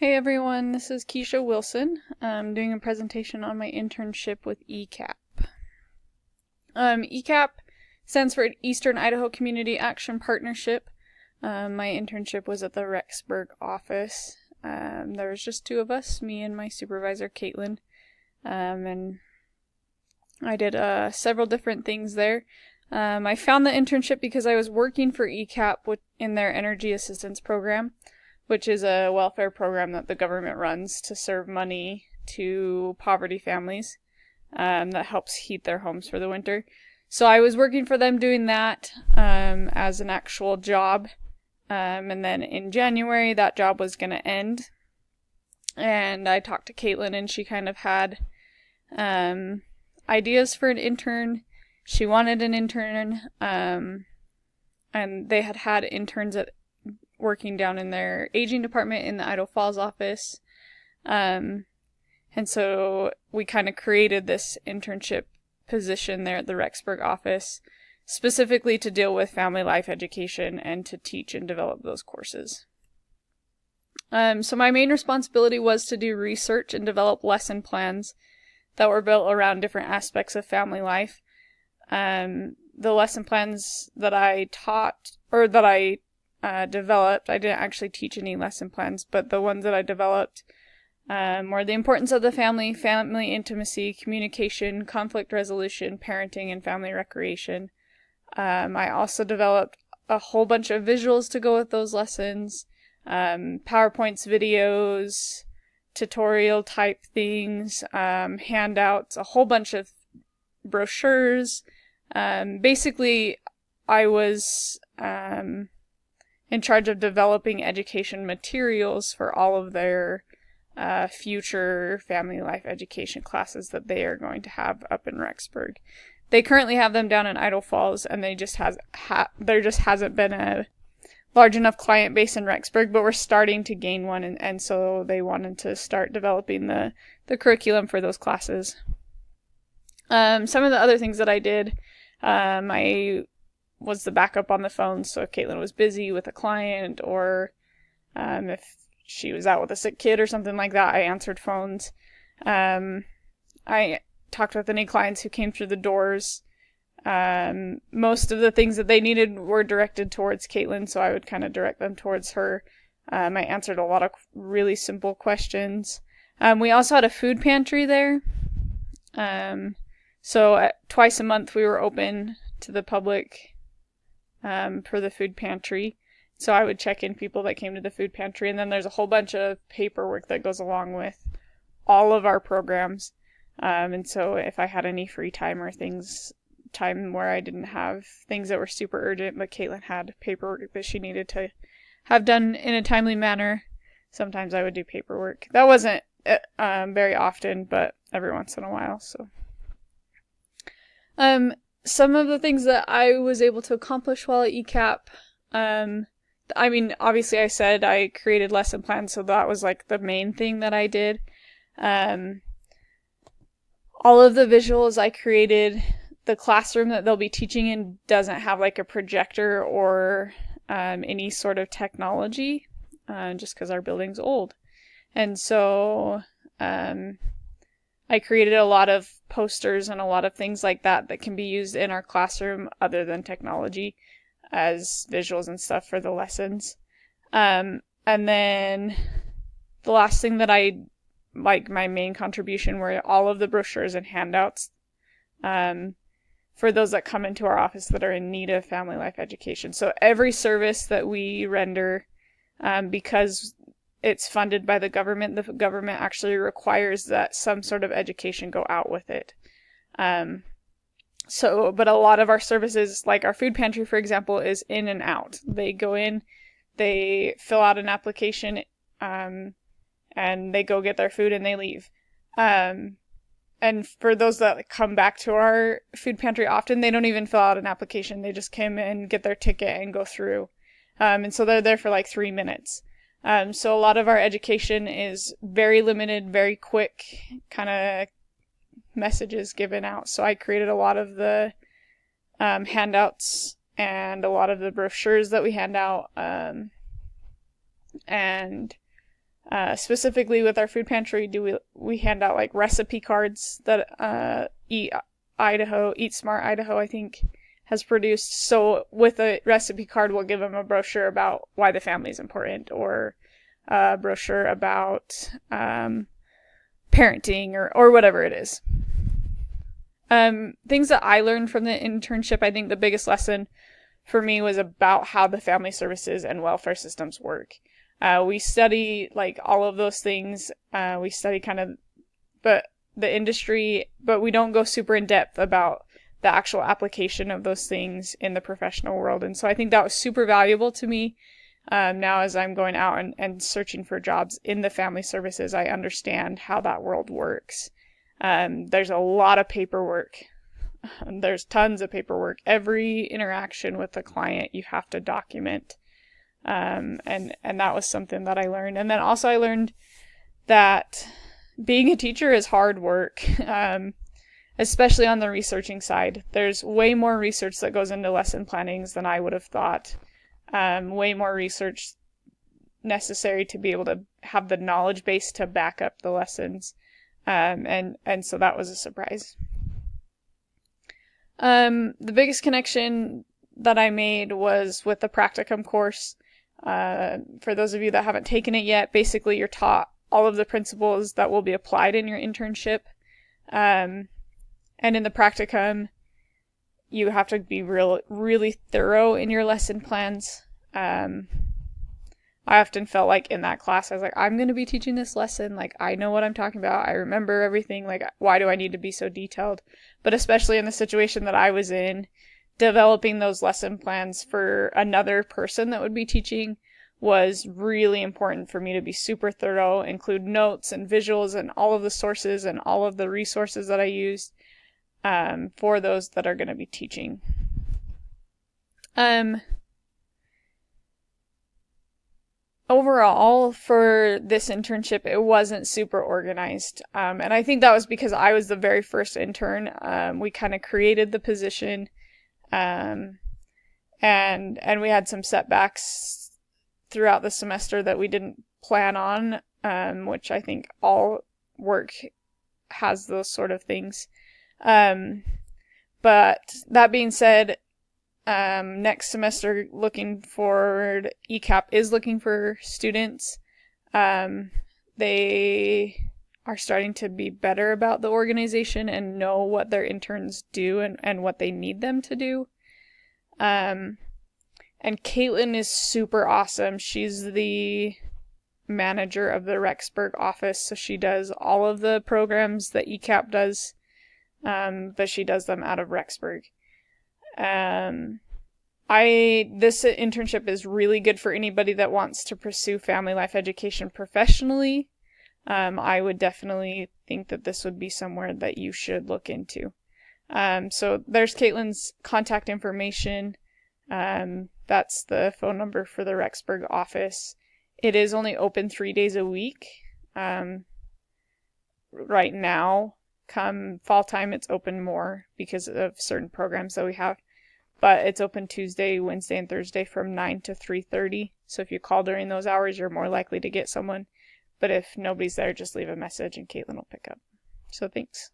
Hey everyone, this is Keisha Wilson. I'm doing a presentation on my internship with ECAP. ECAP stands for Eastern Idaho Community Action Partnership. My internship was at the Rexburg office. There was just two of us, me and my supervisor, Caitlin. And I did several different things there. I found the internship because I was working for ECAP in their Energy Assistance Program, which is a welfare program that the government runs to serve money to poverty families that helps heat their homes for the winter. So I was working for them doing that as an actual job. And then in January, that job was going to end. And I talked to Caitlin, and she kind of had ideas for an intern. She wanted an intern, and they had interns working down in their aging department in the Idaho Falls office. And so we kind of created this internship position there at the Rexburg office, specifically to deal with family life education and to teach and develop those courses. So my main responsibility was to do research and develop lesson plans that were built around different aspects of family life. The lesson plans that I taught, or that I developed, I didn't actually teach any lesson plans, but the ones that I developed were the importance of the family, family intimacy, communication, conflict resolution, parenting, and family recreation. I also developed a whole bunch of visuals to go with those lessons, PowerPoints, videos, tutorial type things, handouts, a whole bunch of brochures. Basically, I was in charge of developing education materials for all of their future family life education classes that they are going to have up in Rexburg. They currently have them down in Idaho Falls, and there just hasn't been a large enough client base in Rexburg, but we're starting to gain one, and so they wanted to start developing the curriculum for those classes. Some of the other things that I did, I was the backup on the phone, so if Caitlin was busy with a client, or if she was out with a sick kid or something like that, I answered phones. I talked with any clients who came through the doors. Most of the things that they needed were directed towards Caitlin, so I would kind of direct them towards her. I answered a lot of really simple questions. We also had a food pantry there. So twice a month we were open to the public for the food pantry. So I would check in people that came to the food pantry, and then there's a whole bunch of paperwork that goes along with all of our programs. And so if I had any free time or time where I didn't have things that were super urgent, but Caitlin had paperwork that she needed to have done in a timely manner, sometimes I would do paperwork. That wasn't very often, but every once in a while. So some of the things that I was able to accomplish while at ECAP, obviously I said I created lesson plans, so that was like the main thing that I did. All of the visuals I created. The classroom that they'll be teaching in doesn't have like a projector or any sort of technology, just because our building's old. And so I created a lot of posters and a lot of things like that can be used in our classroom other than technology as visuals and stuff for the lessons. And then the last thing that my main contribution were all of the brochures and handouts for those that come into our office that are in need of family life education. So every service that we render, because it's funded by the government actually requires that some sort of education go out with it. But a lot of our services, like our food pantry, for example, is in and out. They go in, they fill out an application, and they go get their food and they leave. And for those that come back to our food pantry often, they don't even fill out an application. They just come in, get their ticket, and go through. And so they're there for like 3 minutes. So a lot of our education is very limited, very quick kind of messages given out. So I created a lot of the handouts and a lot of the brochures that we hand out. And Specifically with our food pantry, we hand out like recipe cards that Eat Smart Idaho, I think, has produced. So with a recipe card, we'll give them a brochure about why the family is important, or a brochure about parenting, or whatever it is. Things that I learned from the internship, I think the biggest lesson for me was about how the family services and welfare systems work. We study like all of those things. We study kind of the industry, but we don't go super in depth about the actual application of those things in the professional world. And so I think that was super valuable to me. Now as I'm going out and searching for jobs in the family services, I understand how that world works. There's a lot of paperwork. There's tons of paperwork. Every interaction with the client you have to document. And that was something that I learned. And then also I learned that being a teacher is hard work, especially on the researching side. There's way more research that goes into lesson plannings than I would have thought. Way more research necessary to be able to have the knowledge base to back up the lessons. And so that was a surprise. The biggest connection that I made was with the practicum course. For those of you that haven't taken it yet, basically you're taught all of the principles that will be applied in your internship. And in the practicum, you have to be really thorough in your lesson plans. I often felt like in that class, I was like, I'm going to be teaching this lesson. Like, I know what I'm talking about. I remember everything. Like, why do I need to be so detailed? But especially in the situation that I was in, developing those lesson plans for another person that would be teaching was really important for me to be super thorough, include notes and visuals and all of the sources and all of the resources that I used for those that are going to be teaching. Overall, for this internship, it wasn't super organized. And I think that was because I was the very first intern. We kind of created the position. And we had some setbacks throughout the semester that we didn't plan on, which I think all work has those sort of things. But that being said, next semester, looking forward, ECAP is looking for students. They are starting to be better about the organization and know what their interns do and what they need them to do. And Caitlin is super awesome. She's the manager of the Rexburg office, so she does all of the programs that ECAP does, but she does them out of Rexburg. This internship is really good for anybody that wants to pursue family life education professionally. I would definitely think that this would be somewhere that you should look into. So there's Caitlin's contact information. That's the phone number for the Rexburg office. It is only open 3 days a week. Right now, come fall time, it's open more because of certain programs that we have. But it's open Tuesday, Wednesday, and Thursday from 9 to 3:30. So if you call during those hours, you're more likely to get someone. But if nobody's there, just leave a message and Caitlin will pick up. So thanks.